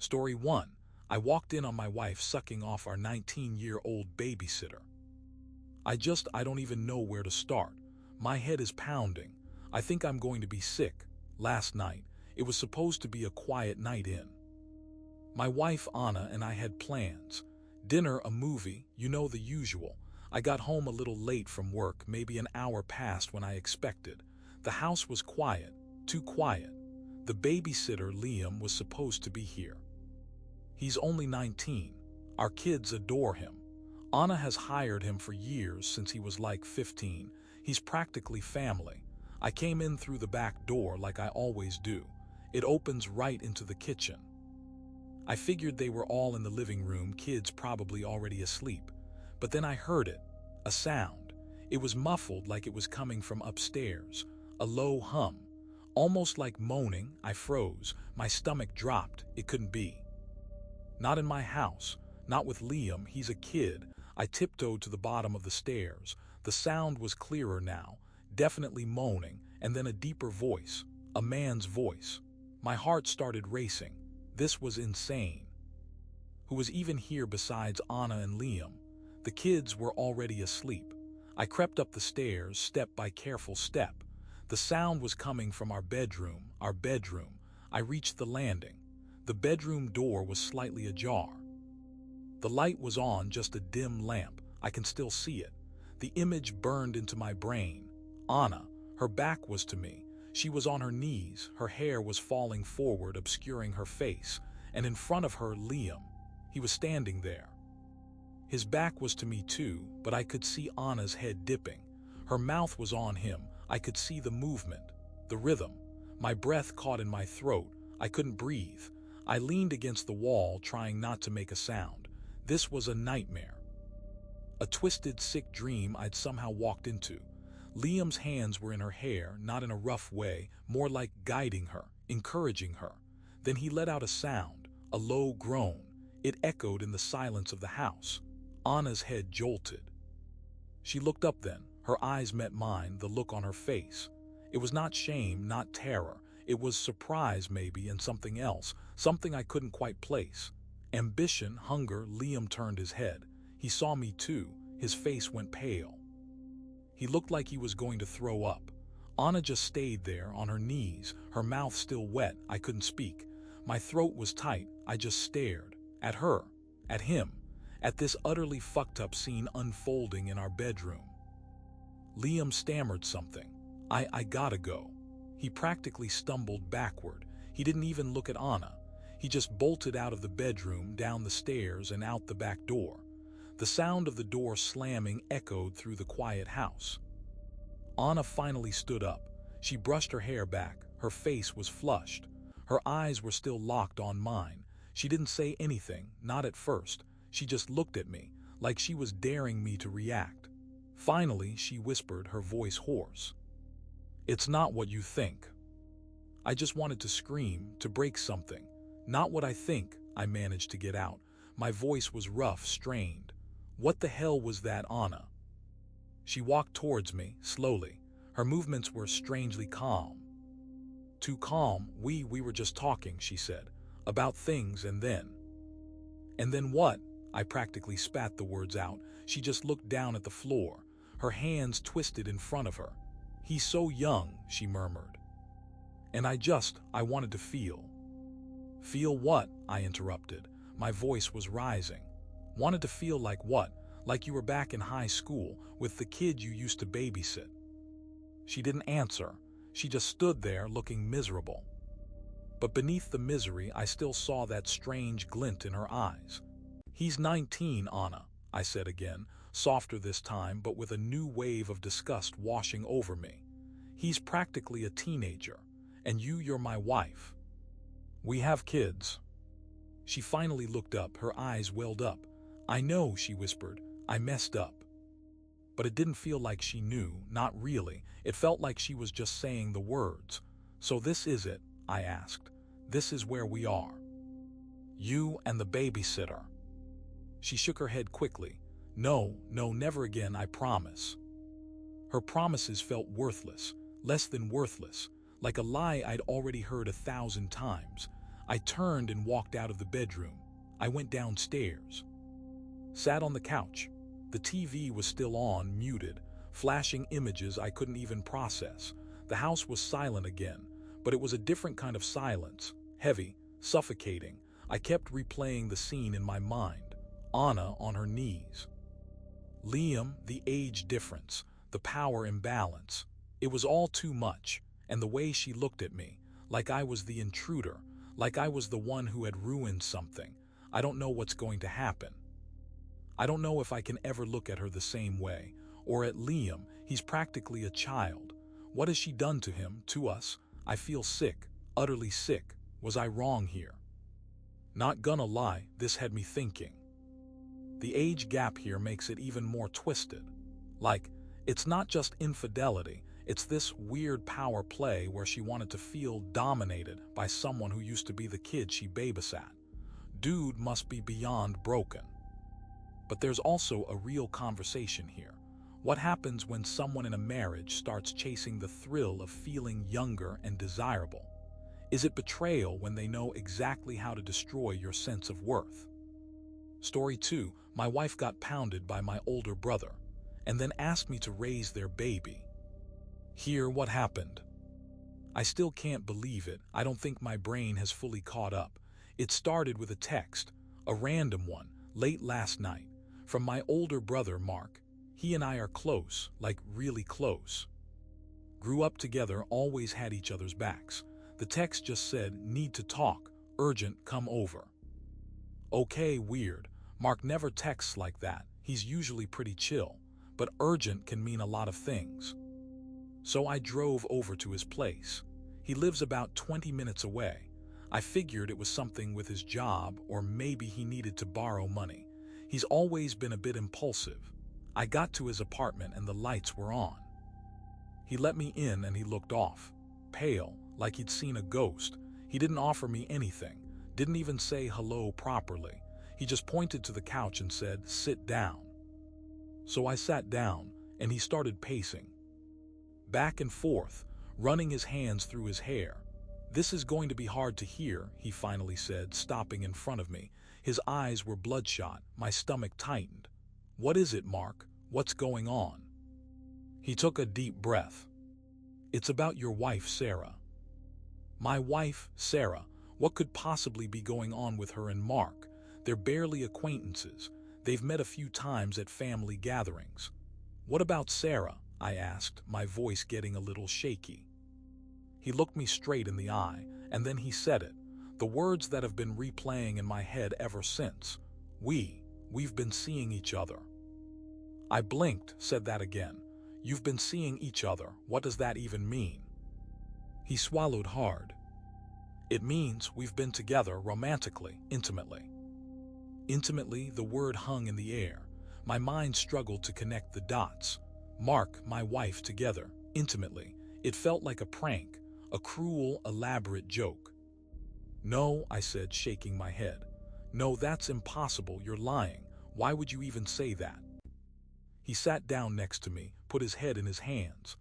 Story 1. I walked in on my wife sucking off our 19-year-old babysitter. I don't even know where to start. My head is pounding. I think I'm going to be sick. Last night, it was supposed to be a quiet night in. My wife Anna and I had plans. Dinner, a movie, you know the usual. I got home a little late from work, maybe an hour past when I expected. The house was quiet, too quiet. The babysitter, Liam, was supposed to be here. He's only 19. Our kids adore him. Anna has hired him for years, since he was like 15. He's practically family. I came in through the back door like I always do. It opens right into the kitchen. I figured they were all in the living room, kids probably already asleep. But then I heard it, a sound. It was muffled, like it was coming from upstairs, a low hum, almost like moaning. I froze, my stomach dropped. It couldn't be. Not in my house, not with Liam, he's a kid. I tiptoed to the bottom of the stairs. The sound was clearer now, definitely moaning, and then a deeper voice, a man's voice. My heart started racing. This was insane. Who was even here besides Anna and Liam? The kids were already asleep. I crept up the stairs, step by careful step. The sound was coming from our bedroom. I reached the landing. The bedroom door was slightly ajar. The light was on, just a dim lamp. I can still see it. The image burned into my brain. Anna, her back was to me. She was on her knees, her hair was falling forward, obscuring her face, and in front of her, Liam. He was standing there. His back was to me too, but I could see Anna's head dipping. Her mouth was on him. I could see the movement, the rhythm. My breath caught in my throat. I couldn't breathe. I leaned against the wall, trying not to make a sound. This was a nightmare. A twisted, sick dream I'd somehow walked into. Liam's hands were in her hair, not in a rough way, more like guiding her, encouraging her. Then he let out a sound, a low groan. It echoed in the silence of the house. Anna's head jolted. She looked up then. Her eyes met mine, the look on her face. It was not shame, not terror. It was surprise maybe, and something else, something I couldn't quite place. Ambition, hunger. Liam turned his head. He saw me too. His face went pale. He looked like he was going to throw up. Anna just stayed there on her knees, her mouth still wet. I couldn't speak. My throat was tight. I just stared. At her. At him. At this utterly fucked up scene unfolding in our bedroom. Liam stammered something. I gotta go. He practically stumbled backward. He didn't even look at Anna. He just bolted out of the bedroom, down the stairs, and out the back door. The sound of the door slamming echoed through the quiet house. Anna finally stood up. She brushed her hair back. Her face was flushed. Her eyes were still locked on mine. She didn't say anything, not at first. She just looked at me, like she was daring me to react. Finally, she whispered, her voice hoarse. "It's not what you think." I just wanted to scream, to break something. "Not what I think," I managed to get out. My voice was rough, strained. "What the hell was that, Anna?" She walked towards me, slowly. Her movements were strangely calm. Too calm. We were just talking," she said, "about things, and then..." "And then what?" I practically spat the words out. She just looked down at the floor, her hands twisted in front of her. "He's so young," she murmured. And I wanted to feel. "Feel what?" I interrupted. My voice was rising. "Wanted to feel like what? Like you were back in high school, with the kid you used to babysit." She didn't answer. She just stood there, looking miserable. But beneath the misery, I still saw that strange glint in her eyes. "He's 19, Anna," I said again, softer this time, but with a new wave of disgust washing over me. "He's practically a teenager, and you're my wife. We have kids." She finally looked up, her eyes welled up. "I know," she whispered. "I messed up." But it didn't feel like she knew, not really. It felt like she was just saying the words. "So this is it?" I asked. "This is where we are? You and the babysitter?" She shook her head quickly. No, never again, I promise." Her promises felt worthless, less than worthless, like a lie I'd already heard 1,000 times. I turned and walked out of the bedroom. I went downstairs. Sat on the couch. The TV was still on, muted, flashing images I couldn't even process. The house was silent again, but it was a different kind of silence, heavy, suffocating. I kept replaying the scene in my mind. Anna on her knees. Liam, the age difference, the power imbalance. It was all too much, and the way she looked at me, like I was the intruder, like I was the one who had ruined something. I don't know what's going to happen. I don't know if I can ever look at her the same way, or at Liam. He's practically a child. What has she done to him, to us? I feel sick, utterly sick. Was I wrong here? Not gonna lie, this had me thinking. The age gap here makes it even more twisted. Like, it's not just infidelity, it's this weird power play where she wanted to feel dominated by someone who used to be the kid she babysat. Dude must be beyond broken. But there's also a real conversation here. What happens when someone in a marriage starts chasing the thrill of feeling younger and desirable? Is it betrayal when they know exactly how to destroy your sense of worth? Story 2. My wife got pounded by my older brother, and then asked me to raise their baby. Hear what happened. I still can't believe it. I don't think my brain has fully caught up. It started with a text, a random one, late last night, from my older brother, Mark. He and I are close, like really close. Grew up together, always had each other's backs. The text just said, need to talk, urgent, come over. Okay, weird. Mark never texts like that. He's usually pretty chill, but urgent can mean a lot of things. So I drove over to his place. He lives about 20 minutes away. I figured it was something with his job, or maybe he needed to borrow money. He's always been a bit impulsive. I got to his apartment and the lights were on. He let me in and he looked off, pale, like he'd seen a ghost. He didn't offer me anything, didn't even say hello properly. He just pointed to the couch and said, sit down. So I sat down and he started pacing. Back and forth, running his hands through his hair. This is going to be hard to hear, he finally said, stopping in front of me. His eyes were bloodshot, my stomach tightened. What is it, Mark? What's going on? He took a deep breath. It's about your wife, Sarah. My wife, Sarah. What could possibly be going on with her and Mark? They're barely acquaintances. They've met a few times at family gatherings. What about Sarah? I asked, my voice getting a little shaky. He looked me straight in the eye, and then he said it, the words that have been replaying in my head ever since. We've been seeing each other. I blinked, said that again. You've been seeing each other. What does that even mean? He swallowed hard. It means we've been together romantically, intimately. Intimately, the word hung in the air. My mind struggled to connect the dots. Mark, my wife, together, intimately. It felt like a prank, a cruel, elaborate joke. No, I said, shaking my head. No, that's impossible. You're lying. Why would you even say that? He sat down next to me, put his head in his hands.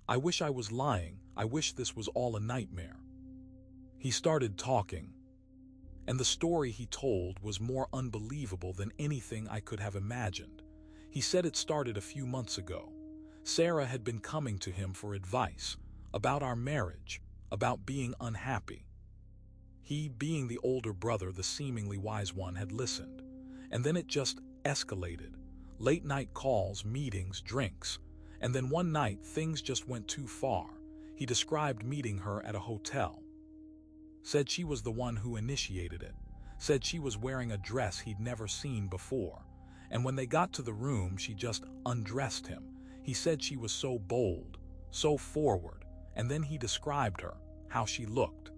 I wish I was lying. I wish this was all a nightmare. He started talking, and the story he told was more unbelievable than anything I could have imagined. He said it started a few months ago. Sarah had been coming to him for advice about our marriage, about being unhappy. He, being the older brother, the seemingly wise one, had listened, and then it just escalated. Late-night calls, meetings, drinks, and then one night things just went too far. He described meeting her at a hotel. Said she was the one who initiated it. Said she was wearing a dress he'd never seen before. And when they got to the room, she just undressed him. He said she was so bold, so forward. And then he described her, how she looked,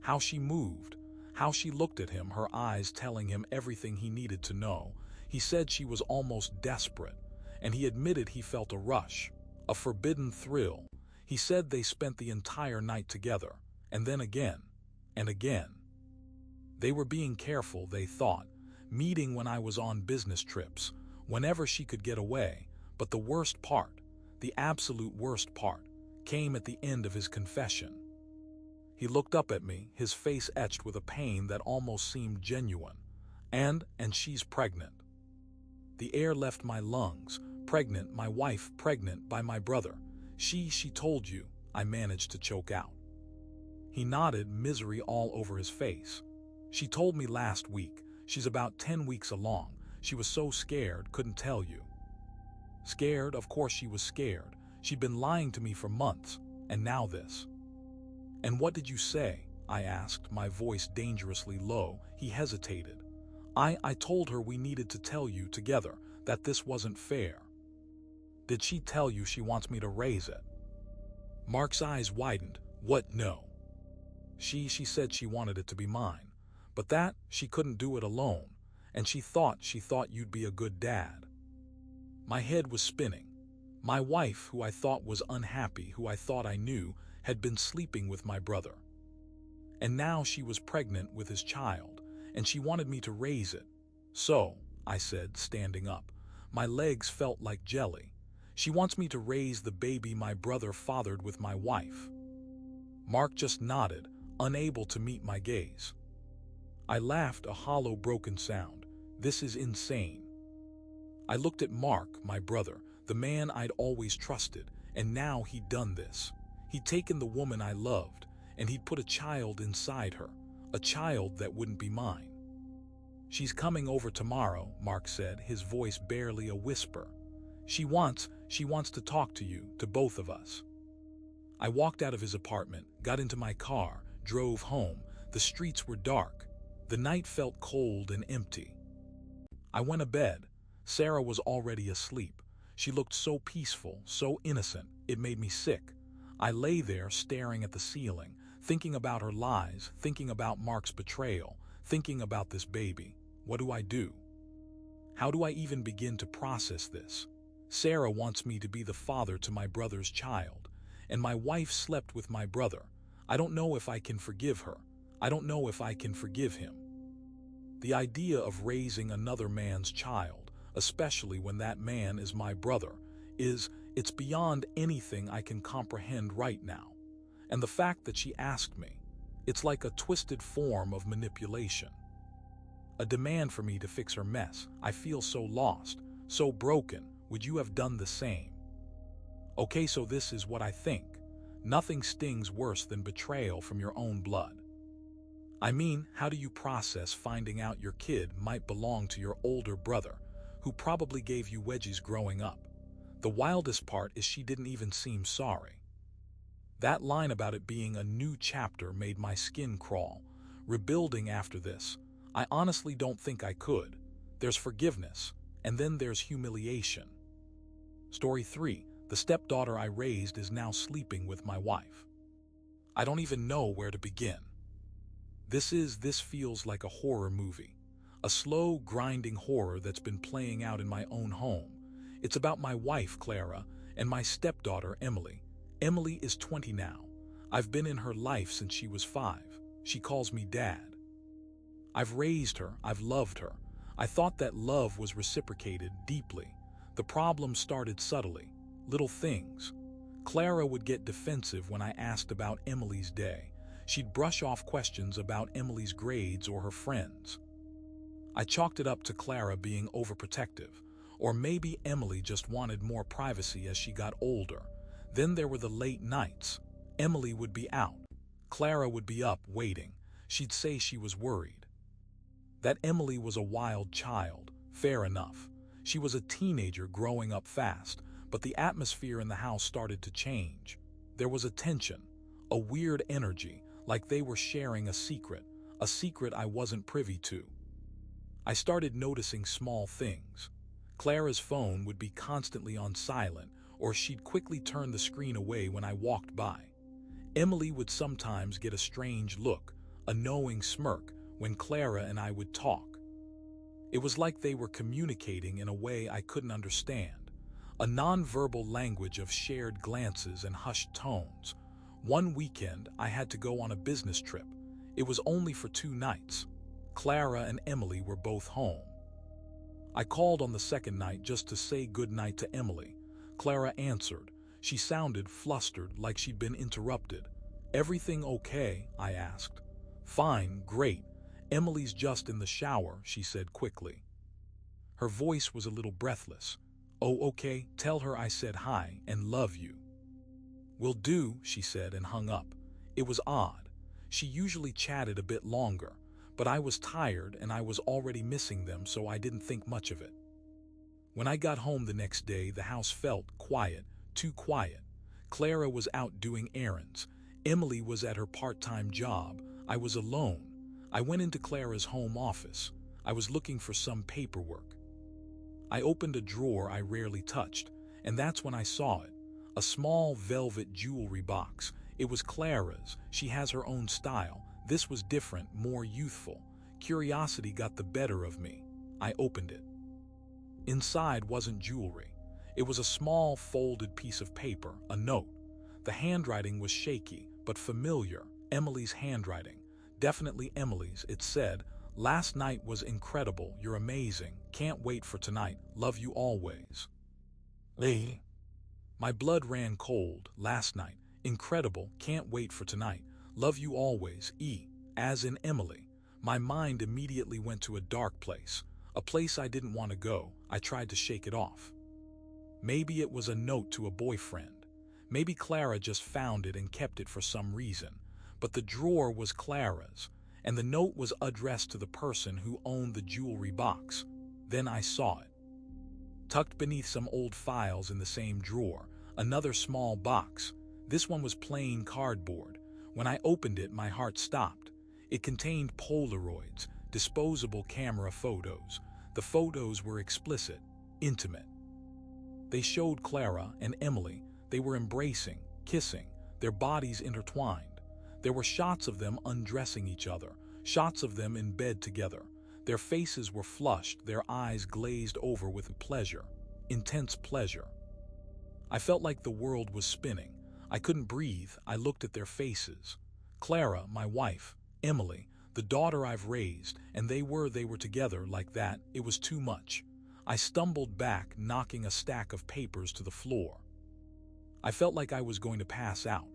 how she moved, how she looked at him, her eyes telling him everything he needed to know. He said she was almost desperate, and he admitted he felt a rush, a forbidden thrill. He said they spent the entire night together, and then again, and again. They were being careful, they thought, meeting when I was on business trips, whenever she could get away. But the worst part, the absolute worst part, came at the end of his confession. He looked up at me, his face etched with a pain that almost seemed genuine. And she's pregnant. The air left my lungs. Pregnant, my wife, pregnant by my brother. She told you, I managed to choke out. He nodded, misery all over his face. She told me last week. She's about 10 weeks along. She was so scared, couldn't tell you. Scared? Of course she was scared. She'd been lying to me for months, and now this. And what did you say? I asked, my voice dangerously low. He hesitated. I told her we needed to tell you together, that this wasn't fair. Did she tell you she wants me to raise it? Mark's eyes widened. What? No. She said she wanted it to be mine, but that she couldn't do it alone, and she thought you'd be a good dad. My head was spinning. My wife, who I thought was unhappy, who I thought I knew, had been sleeping with my brother. And now she was pregnant with his child, and she wanted me to raise it. So, I said, standing up. My legs felt like jelly. She wants me to raise the baby my brother fathered with my wife. Mark just nodded, unable to meet my gaze. I laughed, a hollow, broken sound. This is insane. I looked at Mark, my brother, the man I'd always trusted, and now he'd done this. He'd taken the woman I loved, and he'd put a child inside her, a child that wouldn't be mine. She's coming over tomorrow, Mark said, his voice barely a whisper. She wants to talk to you, to both of us. I walked out of his apartment, got into my car, drove home. The streets were dark. The night felt cold and empty. I went to bed. Sarah was already asleep. She looked so peaceful, so innocent, it made me sick. I lay there staring at the ceiling, thinking about her lies, thinking about Mark's betrayal, thinking about this baby. What do I do? How do I even begin to process this? Sarah wants me to be the father to my brother's child, and my wife slept with my brother. I don't know if I can forgive her. I don't know if I can forgive him. The idea of raising another man's child, especially when that man is my brother, it's beyond anything I can comprehend right now. And the fact that she asked me, it's like a twisted form of manipulation. A demand for me to fix her mess. I feel so lost, so broken. Would you have done the same? Okay, so this is what I think. Nothing stings worse than betrayal from your own blood. I mean, how do you process finding out your kid might belong to your older brother, who probably gave you wedgies growing up? The wildest part is she didn't even seem sorry. That line about it being a new chapter made my skin crawl. Rebuilding after this, I honestly don't think I could. There's forgiveness, and then there's humiliation. Story 3. The stepdaughter I raised is now sleeping with my wife. I don't even know where to begin. This feels like a horror movie. A slow, grinding horror that's been playing out in my own home. It's about my wife, Clara, and my stepdaughter, Emily. Emily is 20 now. I've been in her life since she was 5. She calls me Dad. I've raised her, I've loved her. I thought that love was reciprocated deeply. The problem started subtly, little things. Clara would get defensive when I asked about Emily's day. She'd brush off questions about Emily's grades or her friends. I chalked it up to Clara being overprotective, or maybe Emily just wanted more privacy as she got older. Then there were the late nights. Emily would be out. Clara would be up waiting. She'd say she was worried. That Emily was a wild child, fair enough. She was a teenager growing up fast, but the atmosphere in the house started to change. There was a tension, a weird energy, like they were sharing a secret I wasn't privy to. I started noticing small things. Clara's phone would be constantly on silent, or she'd quickly turn the screen away when I walked by. Emily would sometimes get a strange look, a knowing smirk, when Clara and I would talk. It was like they were communicating in a way I couldn't understand, a nonverbal language of shared glances and hushed tones. One weekend, I had to go on a business trip. It was only for 2 nights. Clara and Emily were both home. I called on the second night just to say goodnight to Emily. Clara answered. She sounded flustered, like she'd been interrupted. "Everything okay?" I asked. "Fine, great. Emily's just in the shower," she said quickly. Her voice was a little breathless. "Oh, okay, tell her I said hi and love you." "Will do," she said and hung up. It was odd. She usually chatted a bit longer, but I was tired and I was already missing them, so I didn't think much of it. When I got home the next day, the house felt quiet, too quiet. Clara was out doing errands. Emily was at her part-time job. I was alone. I went into Clara's home office. I was looking for some paperwork. I opened a drawer I rarely touched, and that's when I saw it. A small velvet jewelry box. It was Clara's. She has her own style. This was different, more youthful. Curiosity got the better of me. I opened it. Inside wasn't jewelry. It was a small folded piece of paper, a note. The handwriting was shaky, but familiar. Emily's handwriting. Definitely Emily's. It said, "Last night was incredible. You're amazing. Can't wait for tonight. Love you always." Lee. My blood ran cold. Last night. Incredible. Can't wait for tonight. Love you always. As in Emily. My mind immediately went to a dark place. A place I didn't want to go. I tried to shake it off. Maybe it was a note to a boyfriend. Maybe Clara just found it and kept it for some reason. But the drawer was Clara's, and the note was addressed to the person who owned the jewelry box. Then I saw it. Tucked beneath some old files in the same drawer, another small box. This one was plain cardboard. When I opened it, my heart stopped. It contained Polaroids, disposable camera photos. The photos were explicit, intimate. They showed Clara and Emily. They were embracing, kissing, their bodies intertwined. There were shots of them undressing each other, shots of them in bed together. Their faces were flushed, their eyes glazed over with pleasure, intense pleasure. I felt like the world was spinning. I couldn't breathe. I looked at their faces. Clara, my wife, Emily, the daughter I've raised, and they were together like that. It was too much. I stumbled back, knocking a stack of papers to the floor. I felt like I was going to pass out.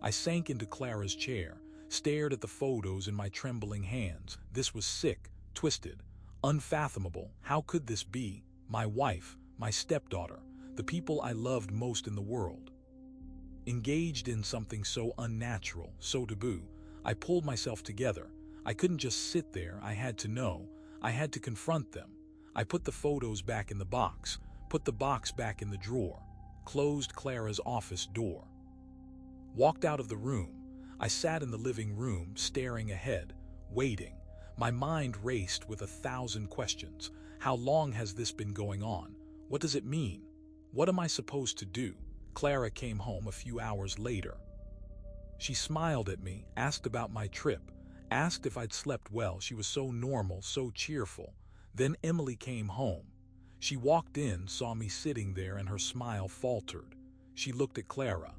I sank into Clara's chair, stared at the photos in my trembling hands. This was sick, twisted, unfathomable. How could this be? My wife, my stepdaughter, the people I loved most in the world. Engaged in something so unnatural, so taboo. I pulled myself together. I couldn't just sit there. I had to know. I had to confront them. I put the photos back in the box, put the box back in the drawer, closed Clara's office door. Walked out of the room. I sat in the living room, staring ahead, waiting. My mind raced with 1,000 questions. How long has this been going on? What does it mean? What am I supposed to do? Clara came home a few hours later. She smiled at me, asked about my trip, asked if I'd slept well. She was so normal, so cheerful. Then Emily came home. She walked in, saw me sitting there, and her smile faltered. She looked at Clara.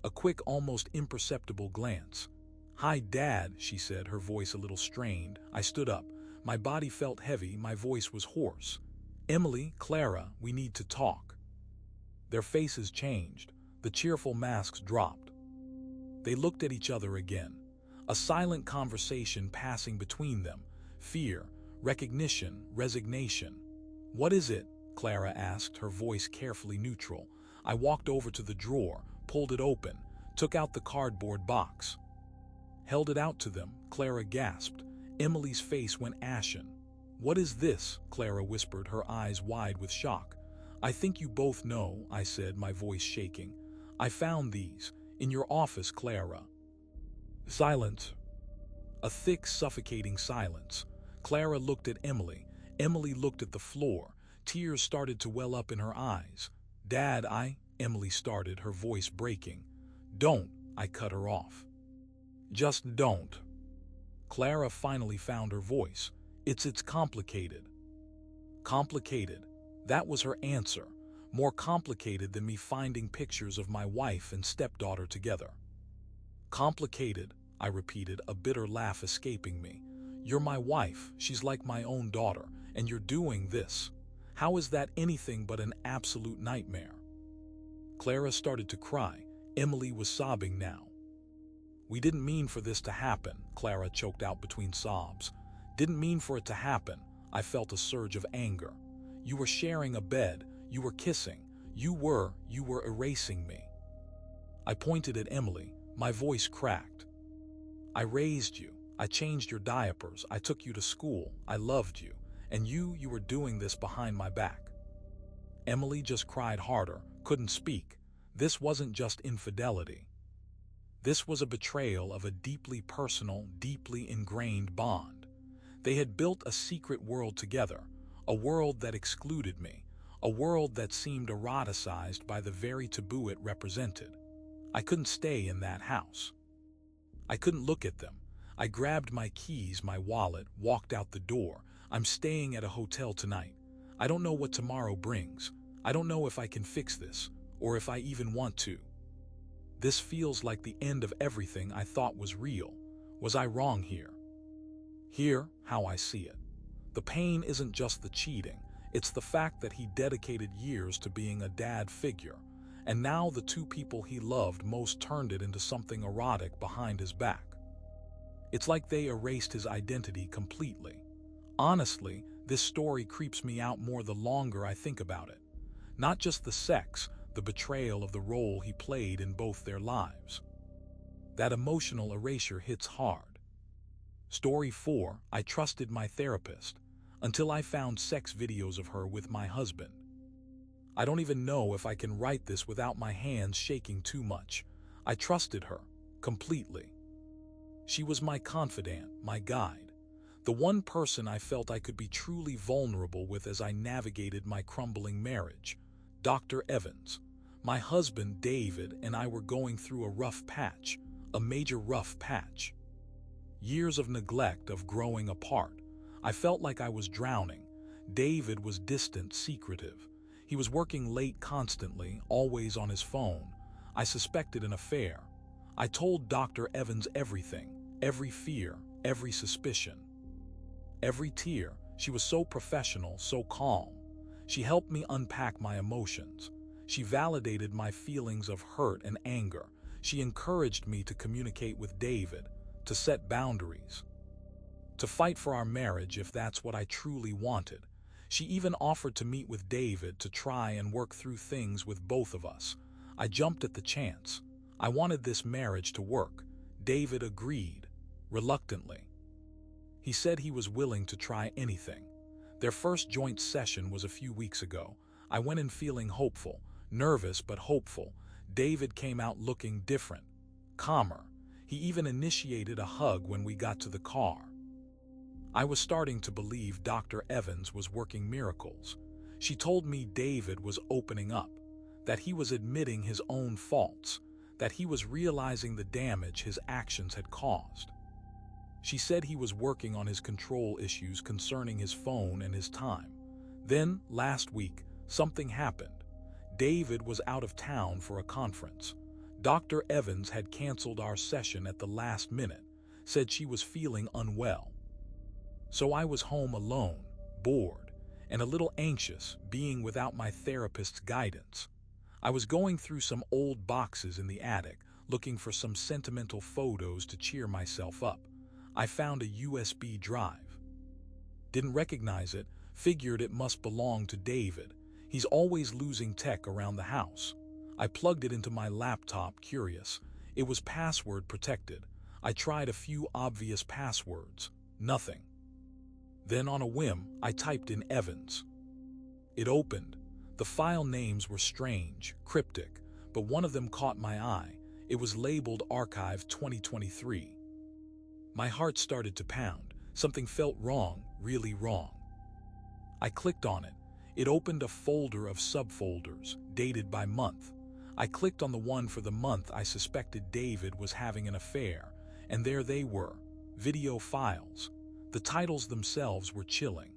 A quick, almost imperceptible glance. "Hi, Dad," she said, her voice a little strained. I stood up. My body felt heavy, my voice was hoarse. "Emily, Clara, we need to talk." Their faces changed. The cheerful masks dropped. They looked at each other again. A silent conversation passing between them. Fear, recognition, resignation. "What is it?" Clara asked, her voice carefully neutral. I walked over to the drawer, pulled it open, took out the cardboard box. Held it out to them. Clara gasped. Emily's face went ashen. "What is this?" Clara whispered, her eyes wide with shock. "I think you both know," I said, my voice shaking. "I found these. In your office, Clara." Silence. A thick, suffocating silence. Clara looked at Emily. Emily looked at the floor. Tears started to well up in her eyes. "Dad, Emily started, her voice breaking. "Don't," I cut her off. "Just don't." Clara finally found her voice. It's complicated." Complicated. That was her answer. More complicated than me finding pictures of my wife and stepdaughter together. "Complicated," I repeated, a bitter laugh escaping me. "You're my wife, she's like my own daughter, and you're doing this. How is that anything but an absolute nightmare?" Clara started to cry. Emily was sobbing now. "We didn't mean for this to happen," Clara choked out between sobs. "Didn't mean for it to happen." I felt a surge of anger. "You were sharing a bed. You were kissing. You were erasing me." I pointed at Emily. My voice cracked. "I raised you. I changed your diapers. I took you to school. I loved you. And you were doing this behind my back." Emily just cried harder, couldn't speak. This wasn't just infidelity. This was a betrayal of a deeply personal, deeply ingrained bond. They had built a secret world together, a world that excluded me, a world that seemed eroticized by the very taboo it represented. I couldn't stay in that house. I couldn't look at them. I grabbed my keys, my wallet, walked out the door. "I'm staying at a hotel tonight. I don't know what tomorrow brings. I don't know if I can fix this, or if I even want to. This feels like the end of everything I thought was real. Was I wrong here?" Here, how I see it. The pain isn't just the cheating, it's the fact that he dedicated years to being a dad figure, and now the two people he loved most turned it into something erotic behind his back. It's like they erased his identity completely. Honestly, this story creeps me out more the longer I think about it. Not just the sex, the betrayal of the role he played in both their lives. That emotional erasure hits hard. Story 4, I trusted my therapist until I found sex videos of her with my husband. I don't even know if I can write this without my hands shaking too much. I trusted her, completely. She was my confidant, my guide, the one person I felt I could be truly vulnerable with as I navigated my crumbling marriage. Dr. Evans. My husband, David, and I were going through a rough patch, a major rough patch. Years of neglect, of growing apart. I felt like I was drowning. David was distant, secretive. He was working late constantly, always on his phone. I suspected an affair. I told Dr. Evans everything, every fear, every suspicion. Every tear. She was so professional, so calm. She helped me unpack my emotions. She validated my feelings of hurt and anger. She encouraged me to communicate with David, to set boundaries, to fight for our marriage if that's what I truly wanted. She even offered to meet with David to try and work through things with both of us. I jumped at the chance. I wanted this marriage to work. David agreed, reluctantly. He said he was willing to try anything. Their first joint session was a few weeks ago. I went in feeling hopeful, nervous but hopeful. David came out looking different, calmer. He even initiated a hug when we got to the car. I was starting to believe Dr. Evans was working miracles. She told me David was opening up, that he was admitting his own faults, that he was realizing the damage his actions had caused. She said he was working on his control issues concerning his phone and his time. Then, last week, something happened. David was out of town for a conference. Dr. Evans had canceled our session at the last minute, said she was feeling unwell. So I was home alone, bored, and a little anxious, being without my therapist's guidance. I was going through some old boxes in the attic, looking for some sentimental photos to cheer myself up. I found a USB drive. Didn't recognize it, figured it must belong to David. He's always losing tech around the house. I plugged it into my laptop, curious. It was password protected. I tried a few obvious passwords. Nothing. Then on a whim, I typed in Evans. It opened. The file names were strange, cryptic, but one of them caught my eye. It was labeled Archive 2023. My heart started to pound. Something felt wrong, really wrong. I clicked on it. It opened a folder of subfolders, dated by month. I clicked on the one for the month I suspected David was having an affair, and there they were, video files. The titles themselves were chilling.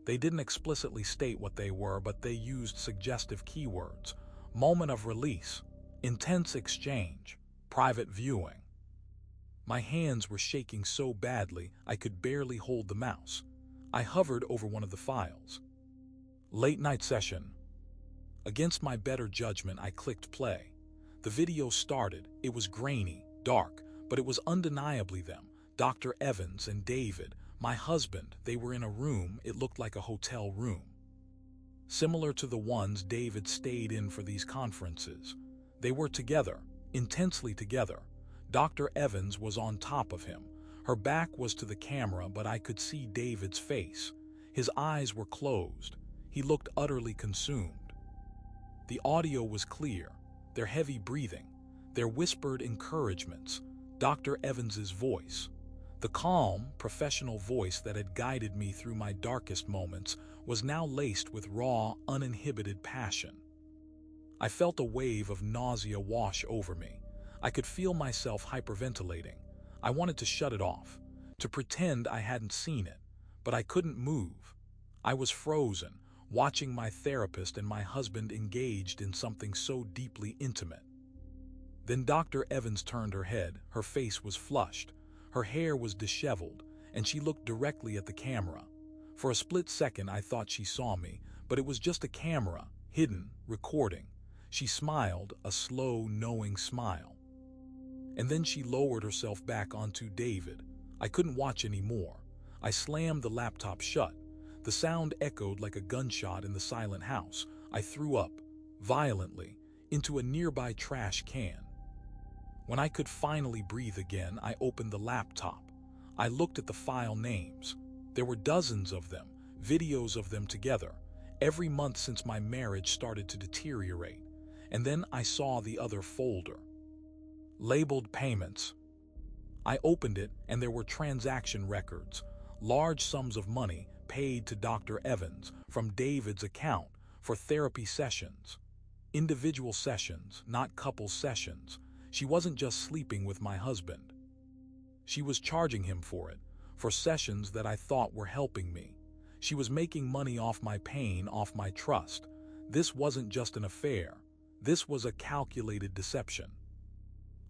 They didn't explicitly state what they were, but they used suggestive keywords. Moment of release, intense exchange, private viewing. My hands were shaking so badly I could barely hold the mouse. I hovered over one of the files. Late night session. Against my better judgment, I clicked play. The video started. It was grainy, dark, but it was undeniably them. Dr. Evans and David, my husband, they were in a room. It looked like a hotel room, similar to the ones David stayed in for these conferences. They were together, intensely together. Dr. Evans was on top of him. Her back was to the camera, but I could see David's face. His eyes were closed. He looked utterly consumed. The audio was clear, their heavy breathing, their whispered encouragements, Dr. Evans's voice. The calm, professional voice that had guided me through my darkest moments was now laced with raw, uninhibited passion. I felt a wave of nausea wash over me. I could feel myself hyperventilating. I wanted to shut it off, to pretend I hadn't seen it, but I couldn't move. I was frozen, watching my therapist and my husband engaged in something so deeply intimate. Then Dr. Evans turned her head. Her face was flushed. Her hair was disheveled, and she looked directly at the camera. For a split second, I thought she saw me, but it was just a camera, hidden, recording. She smiled, a slow, knowing smile. And then she lowered herself back onto David. I couldn't watch anymore. I slammed the laptop shut. The sound echoed like a gunshot in the silent house. I threw up, violently, into a nearby trash can. When I could finally breathe again, I opened the laptop. I looked at the file names. There were dozens of them, videos of them together, every month since my marriage started to deteriorate. And then I saw the other folder, labeled payments. I opened it, and there were transaction records, large sums of money paid to Dr. Evans from David's account for therapy sessions. Individual sessions, not couple sessions. She wasn't just sleeping with my husband. She was charging him for it, for sessions that I thought were helping me. She was making money off my pain, off my trust. This wasn't just an affair. This was a calculated deception.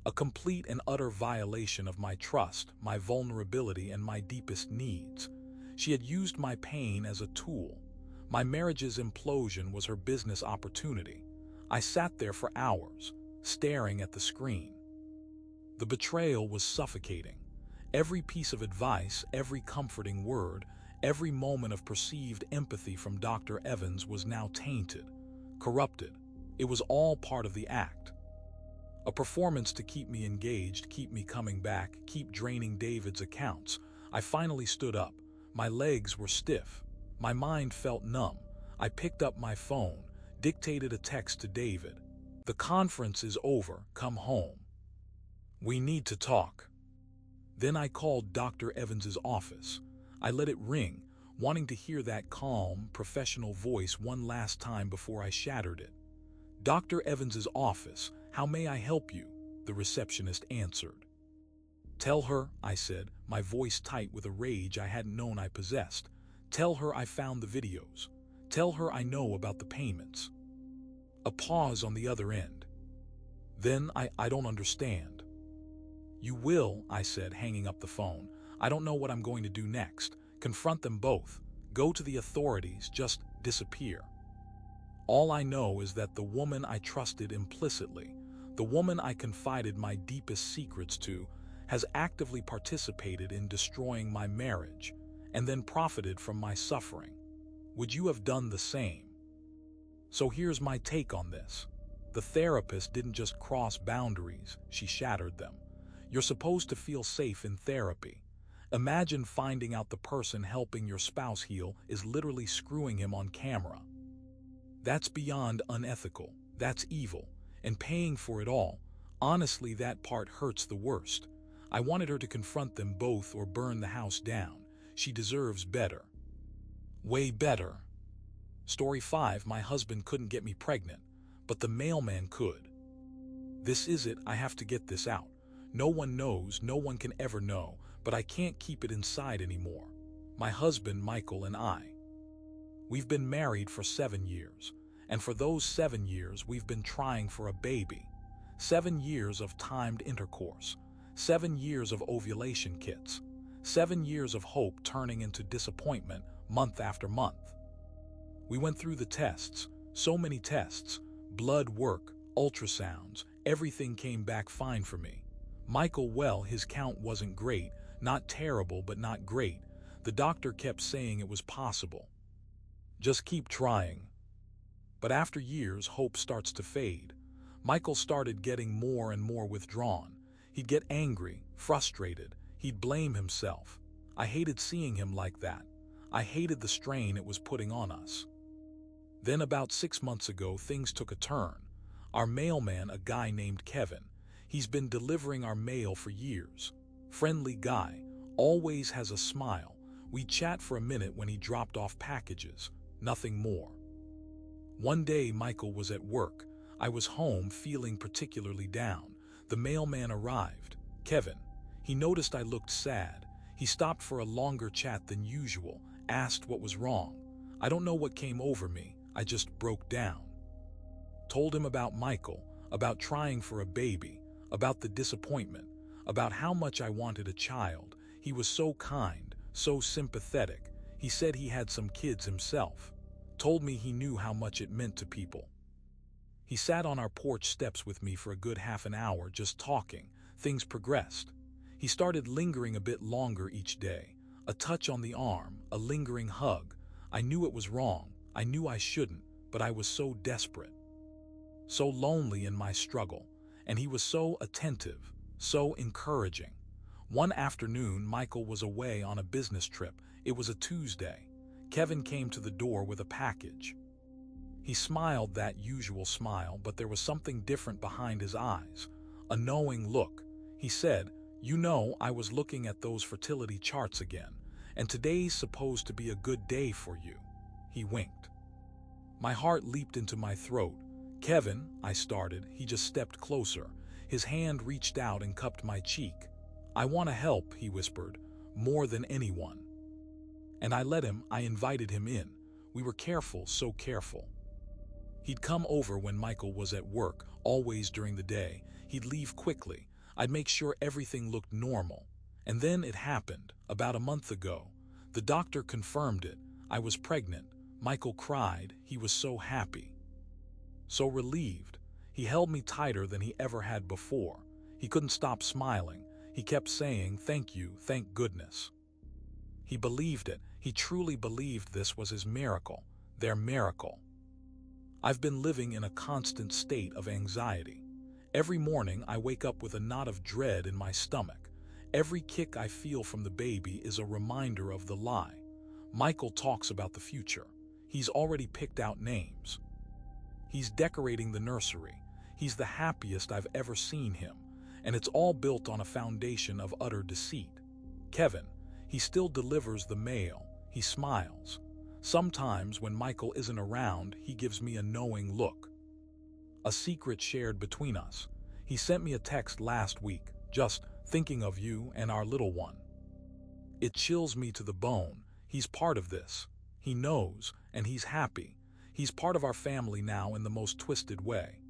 A complete and utter violation of my trust, my vulnerability, and my deepest needs. She had used my pain as a tool. My marriage's implosion was her business opportunity. I sat there for hours, staring at the screen. The betrayal was suffocating. Every piece of advice, every comforting word, every moment of perceived empathy from Dr. Evans was now tainted, corrupted. It was all part of the act. A performance to keep me engaged, keep me coming back, keep draining David's accounts. I finally stood up. My legs were stiff. My mind felt numb. I picked up my phone, dictated a text to David. "The conference is over. Come home. We need to talk." Then I called Dr. Evans's office. I let it ring, wanting to hear that calm, professional voice one last time before I shattered it. "Dr. Evans's office. How may I help you?" the receptionist answered. "Tell her," I said, my voice tight with a rage I hadn't known I possessed. "Tell her I found the videos. Tell her I know about the payments." A pause on the other end. Then I don't understand. "You will," I said, hanging up the phone. "I don't know what I'm going to do next. Confront them both. Go to the authorities. Just disappear. All I know is that the woman I trusted implicitly, the woman I confided my deepest secrets to, has actively participated in destroying my marriage and then profited from my suffering. Would you have done the same?" So here's my take on this. The therapist didn't just cross boundaries, she shattered them. You're supposed to feel safe in therapy. Imagine finding out the person helping your spouse heal is literally screwing him on camera. That's beyond unethical. That's evil. And paying for it all, honestly, that part hurts the worst. I wanted her to confront them both or burn the house down. She deserves better. Way better. Story 5. My husband couldn't get me pregnant, but the mailman could. This is it. I have to get this out. No one knows, no one can ever know, but I can't keep it inside anymore. My husband, Michael, and I. We've been married for 7 years, and for those 7 years we've been trying for a baby. 7 years of timed intercourse. 7 years of ovulation kits. 7 years of hope turning into disappointment month after month. We went through the tests, so many tests, blood work, ultrasounds, everything came back fine for me. Michael, well, his count wasn't great, not terrible, but not great. The doctor kept saying it was possible. Just keep trying. But after years, hope starts to fade. Michael started getting more and more withdrawn. He'd get angry, frustrated. He'd blame himself. I hated seeing him like that. I hated the strain it was putting on us. Then about 6 months ago, things took a turn. Our mailman, a guy named Kevin, he's been delivering our mail for years. Friendly guy, always has a smile. We chat for a minute when he dropped off packages, nothing more. One day Michael was at work. I was home feeling particularly down. The mailman arrived. Kevin. He noticed I looked sad. He stopped for a longer chat than usual, asked what was wrong. I don't know what came over me. I just broke down. Told him about Michael, about trying for a baby, about the disappointment, about how much I wanted a child. He was so kind, so sympathetic. He said he had some kids himself. Told me he knew how much it meant to people. He sat on our porch steps with me for a good half an hour just talking. Things progressed. He started lingering a bit longer each day. A touch on the arm, a lingering hug. I knew it was wrong. I knew I shouldn't, but I was so desperate. So lonely in my struggle. And he was so attentive, so encouraging. One afternoon, Michael was away on a business trip. It was a Tuesday. Kevin came to the door with a package. He smiled that usual smile, but there was something different behind his eyes. A knowing look. He said, "You know, I was looking at those fertility charts again, and today's supposed to be a good day for you." He winked. My heart leaped into my throat. "Kevin," I started. He just stepped closer. His hand reached out and cupped my cheek. "I want to help," he whispered, "more than anyone." And I let him. I invited him in. We were careful, so careful. He'd come over when Michael was at work, always during the day. He'd leave quickly. I'd make sure everything looked normal. And then it happened, about a month ago. The doctor confirmed it. I was pregnant. Michael cried. He was so happy. So relieved. He held me tighter than he ever had before. He couldn't stop smiling. He kept saying, "Thank you, thank goodness." He believed it. He truly believed this was his miracle, their miracle. I've been living in a constant state of anxiety. Every morning I wake up with a knot of dread in my stomach. Every kick I feel from the baby is a reminder of the lie. Michael talks about the future. He's already picked out names. He's decorating the nursery. He's the happiest I've ever seen him, and it's all built on a foundation of utter deceit. Kevin, he still delivers the mail. He smiles. Sometimes when Michael isn't around, he gives me a knowing look. A secret shared between us. He sent me a text last week, just thinking of you and our little one. It chills me to the bone. He's part of this. He knows, and he's happy. He's part of our family now in the most twisted way.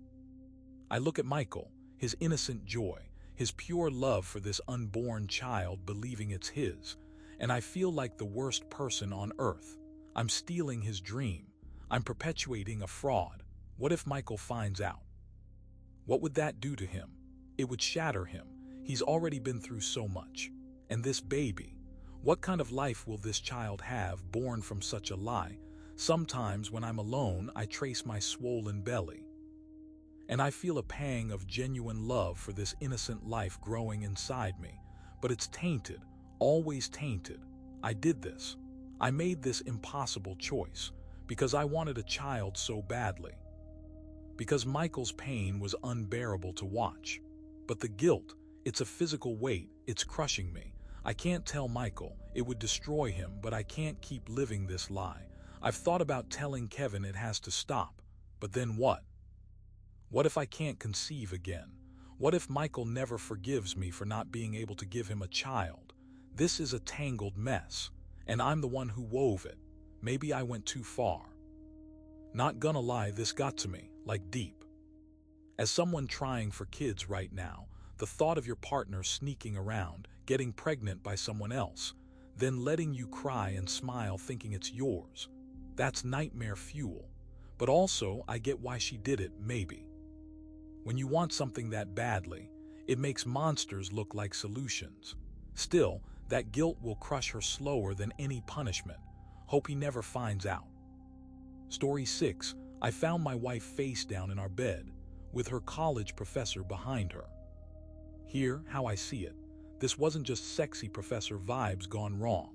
I look at Michael, his innocent joy, his pure love for this unborn child, believing it's his, and I feel like the worst person on earth. I'm stealing his dream. I'm perpetuating a fraud. What if Michael finds out? What would that do to him? It would shatter him. He's already been through so much. And this baby, what kind of life will this child have born from such a lie? Sometimes when I'm alone, I trace my swollen belly. And I feel a pang of genuine love for this innocent life growing inside me. But it's tainted, always tainted. I did this. I made this impossible choice because I wanted a child so badly. Because Michael's pain was unbearable to watch. But the guilt, it's a physical weight, it's crushing me. I can't tell Michael, it would destroy him, but I can't keep living this lie. I've thought about telling Kevin it has to stop, but then what? What if I can't conceive again? What if Michael never forgives me for not being able to give him a child? This is a tangled mess, and I'm the one who wove it. Maybe I went too far. Not gonna lie, this got to me, like deep. As someone trying for kids right now, the thought of your partner sneaking around, getting pregnant by someone else, then letting you cry and smile thinking it's yours, that's nightmare fuel. But also, I get why she did it, maybe. When you want something that badly, It makes monsters look like solutions. Still, that guilt will crush her slower than any punishment. Hope he never finds out. Story 6. I found my wife face down in our bed, with her college professor behind her. Here, how I see it. This wasn't just sexy professor vibes gone wrong.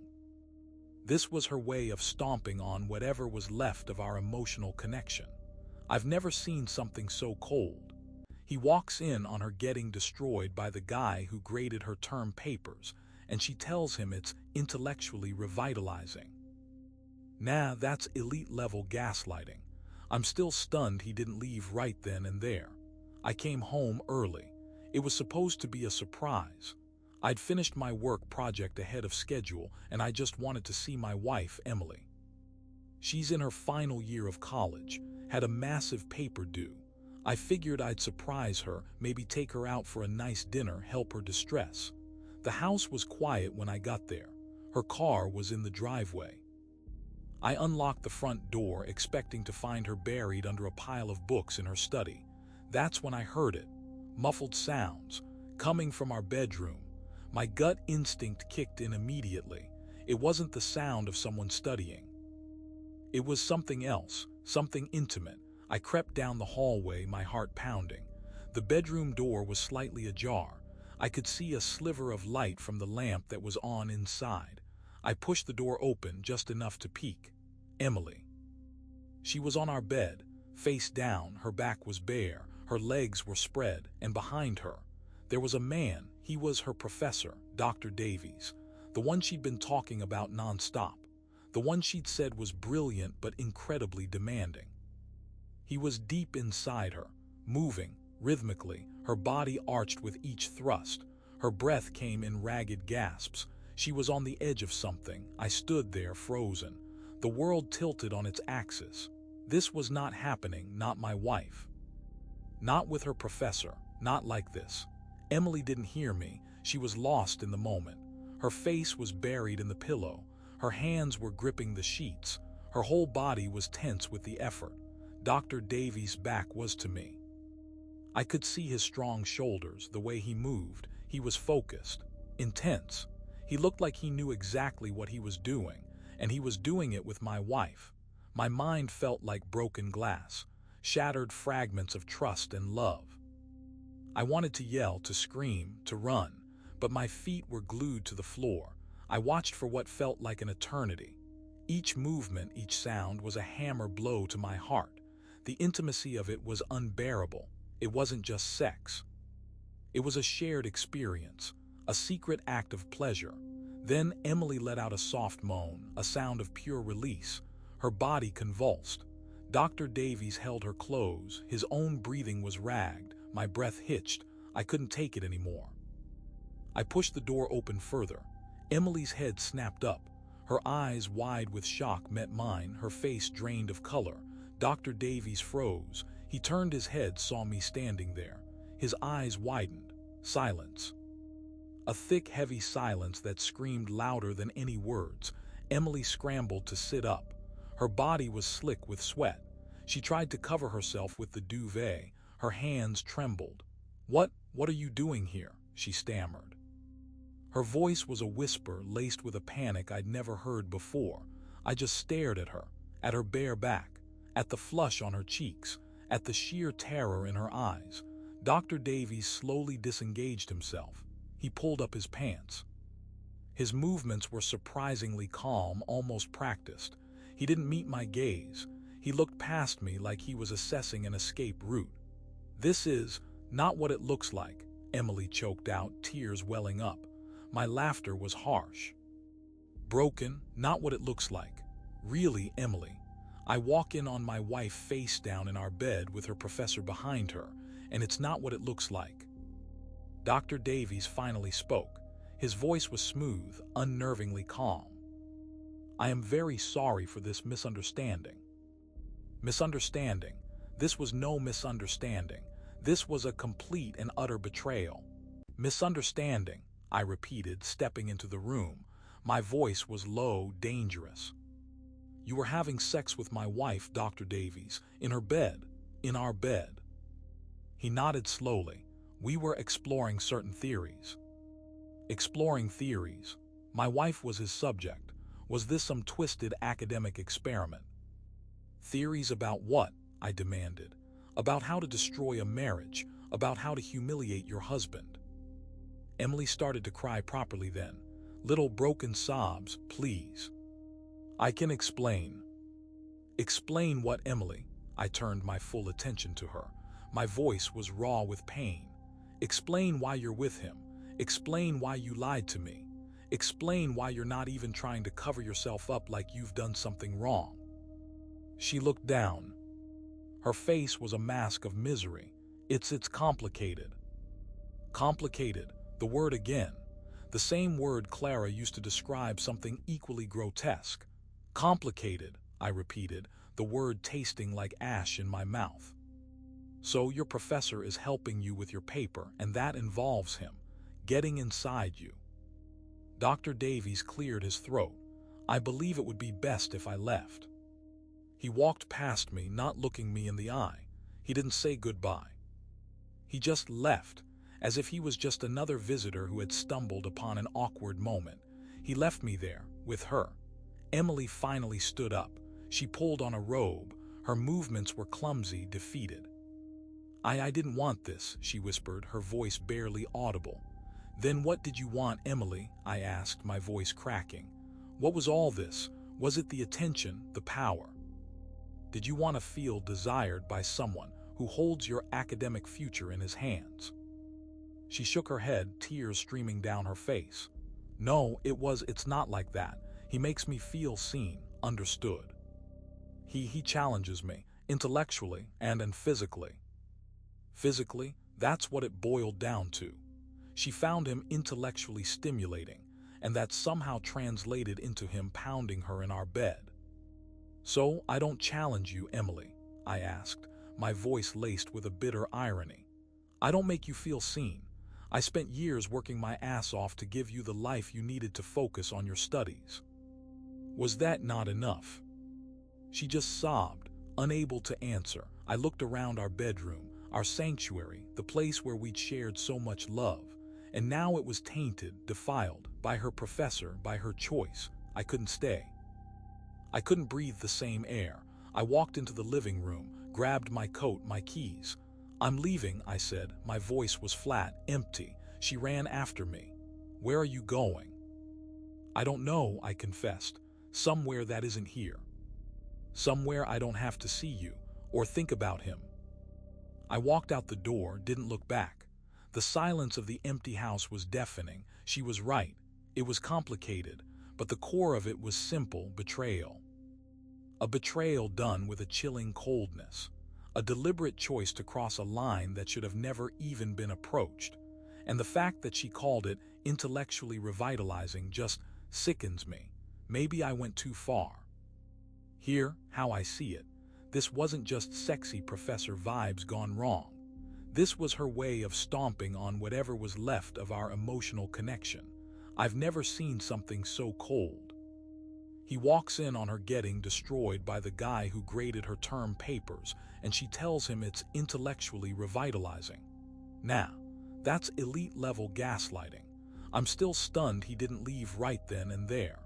This was her way of stomping on whatever was left of our emotional connection. I've never seen something so cold. He walks in on her getting destroyed by the guy who graded her term papers, and she tells him it's intellectually revitalizing. Nah, that's elite-level gaslighting. I'm still stunned he didn't leave right then and there. I came home early. It was supposed to be a surprise. I'd finished my work project ahead of schedule, and I just wanted to see my wife, Emily. She's in her final year of college, had a massive paper due. I figured I'd surprise her, maybe take her out for a nice dinner, help her distress. The house was quiet when I got there. Her car was in the driveway. I unlocked the front door, expecting to find her buried under a pile of books in her study. That's when I heard it. Muffled sounds, coming from our bedroom. My gut instinct kicked in immediately. It wasn't the sound of someone studying. It was something else, something intimate. I crept down the hallway, my heart pounding. The bedroom door was slightly ajar. I could see a sliver of light from the lamp that was on inside. I pushed the door open just enough to peek. Emily. She was on our bed, face down, her back was bare, her legs were spread, and behind her, there was a man. He was her professor, Dr. Davies, the one she'd been talking about nonstop, the one she'd said was brilliant but incredibly demanding. He was deep inside her, moving, rhythmically, her body arched with each thrust. Her breath came in ragged gasps. She was on the edge of something. I stood there, frozen. The world tilted on its axis. This was not happening, not my wife. Not with her professor, not like this. Emily didn't hear me. She was lost in the moment. Her face was buried in the pillow. Her hands were gripping the sheets. Her whole body was tense with the effort. Dr. Davies' back was to me. I could see his strong shoulders, the way he moved. He was focused, intense. He looked like he knew exactly what he was doing, and he was doing it with my wife. My mind felt like broken glass, shattered fragments of trust and love. I wanted to yell, to scream, to run, but my feet were glued to the floor. I watched for what felt like an eternity. Each movement, each sound was a hammer blow to my heart. The intimacy of it was unbearable. It wasn't just sex. It was a shared experience, a secret act of pleasure. Then Emily let out a soft moan, a sound of pure release. Her body convulsed. Dr. Davies held her close. His own breathing was ragged. My breath hitched. I couldn't take it anymore. I pushed the door open further. Emily's head snapped up. Her eyes, wide with shock, met mine, her face drained of color. Dr. Davies froze. He turned his head, saw me standing there. His eyes widened. Silence. A thick, heavy silence that screamed louder than any words. Emily scrambled to sit up. Her body was slick with sweat. She tried to cover herself with the duvet. Her hands trembled. What are you doing here?" she stammered. Her voice was a whisper laced with a panic I'd never heard before. I just stared at her bare back, at the flush on her cheeks, at the sheer terror in her eyes. Dr. Davies slowly disengaged himself. He pulled up his pants. His movements were surprisingly calm, almost practiced. He didn't meet my gaze. He looked past me like he was assessing an escape route. "This is not what it looks like," Emily choked out, tears welling up. My laughter was harsh. "Broken, not what it looks like. Really, Emily." I walk in on my wife face down in our bed with her professor behind her, and it's not what it looks like. Dr. Davies finally spoke. His voice was smooth, unnervingly calm. "I am very sorry for this misunderstanding." Misunderstanding? This was no misunderstanding. This was a complete and utter betrayal. "Misunderstanding," I repeated, stepping into the room. My voice was low, dangerous. "You were having sex with my wife, Dr. Davies, in her bed, in our bed." He nodded slowly. We were exploring certain theories. Exploring theories. My wife was his subject. Was this some twisted academic experiment? Theories about what? I demanded. About how to destroy a marriage, about how to humiliate your husband. Emily started to cry properly then. Little broken sobs, please. I can explain. Explain what, Emily? I turned my full attention to her. My voice was raw with pain. Explain why you're with him. Explain why you lied to me. Explain why you're not even trying to cover yourself up like you've done something wrong. She looked down. Her face was a mask of misery. It's complicated. Complicated, the word again. The same word Clara used to describe something equally grotesque. Complicated, I repeated, the word tasting like ash in my mouth. So your professor is helping you with your paper, and that involves him getting inside you. Dr. Davies cleared his throat. I believe it would be best if I left. He walked past me, not looking me in the eye. He didn't say goodbye. He just left, as if he was just another visitor who had stumbled upon an awkward moment. He left me there, with her. Emily finally stood up. She pulled on a robe. Her movements were clumsy, defeated. I didn't want this, she whispered, her voice barely audible. Then what did you want, Emily? I asked, my voice cracking. What was all this? Was it the attention, the power? Did you want to feel desired by someone who holds your academic future in his hands? She shook her head, tears streaming down her face. No, it's not like that. He makes me feel seen, understood. He challenges me, intellectually and physically. Physically, that's what it boiled down to. She found him intellectually stimulating, and that somehow translated into him pounding her in our bed. So, I don't challenge you, Emily, I asked, my voice laced with a bitter irony. I don't make you feel seen. I spent years working my ass off to give you the life you needed to focus on your studies. Was that not enough? She just sobbed, unable to answer. I looked around our bedroom, our sanctuary, the place where we'd shared so much love, and now it was tainted, defiled, by her professor, by her choice. I couldn't stay. I couldn't breathe the same air. I walked into the living room, grabbed my coat, my keys. I'm leaving, I said. My voice was flat, empty. She ran after me. Where are you going? I don't know, I confessed. Somewhere that isn't here. Somewhere I don't have to see you, or think about him. I walked out the door, didn't look back. The silence of the empty house was deafening. She was right. It was complicated, but the core of it was simple: betrayal. A betrayal done with a chilling coldness. A deliberate choice to cross a line that should have never even been approached. And the fact that she called it intellectually revitalizing just sickens me. Maybe I went too far. Here, how I see it. This wasn't just sexy professor vibes gone wrong. This was her way of stomping on whatever was left of our emotional connection. I've never seen something so cold. He walks in on her getting destroyed by the guy who graded her term papers, and she tells him it's intellectually revitalizing. Now, that's elite-level gaslighting. I'm still stunned he didn't leave right then and there.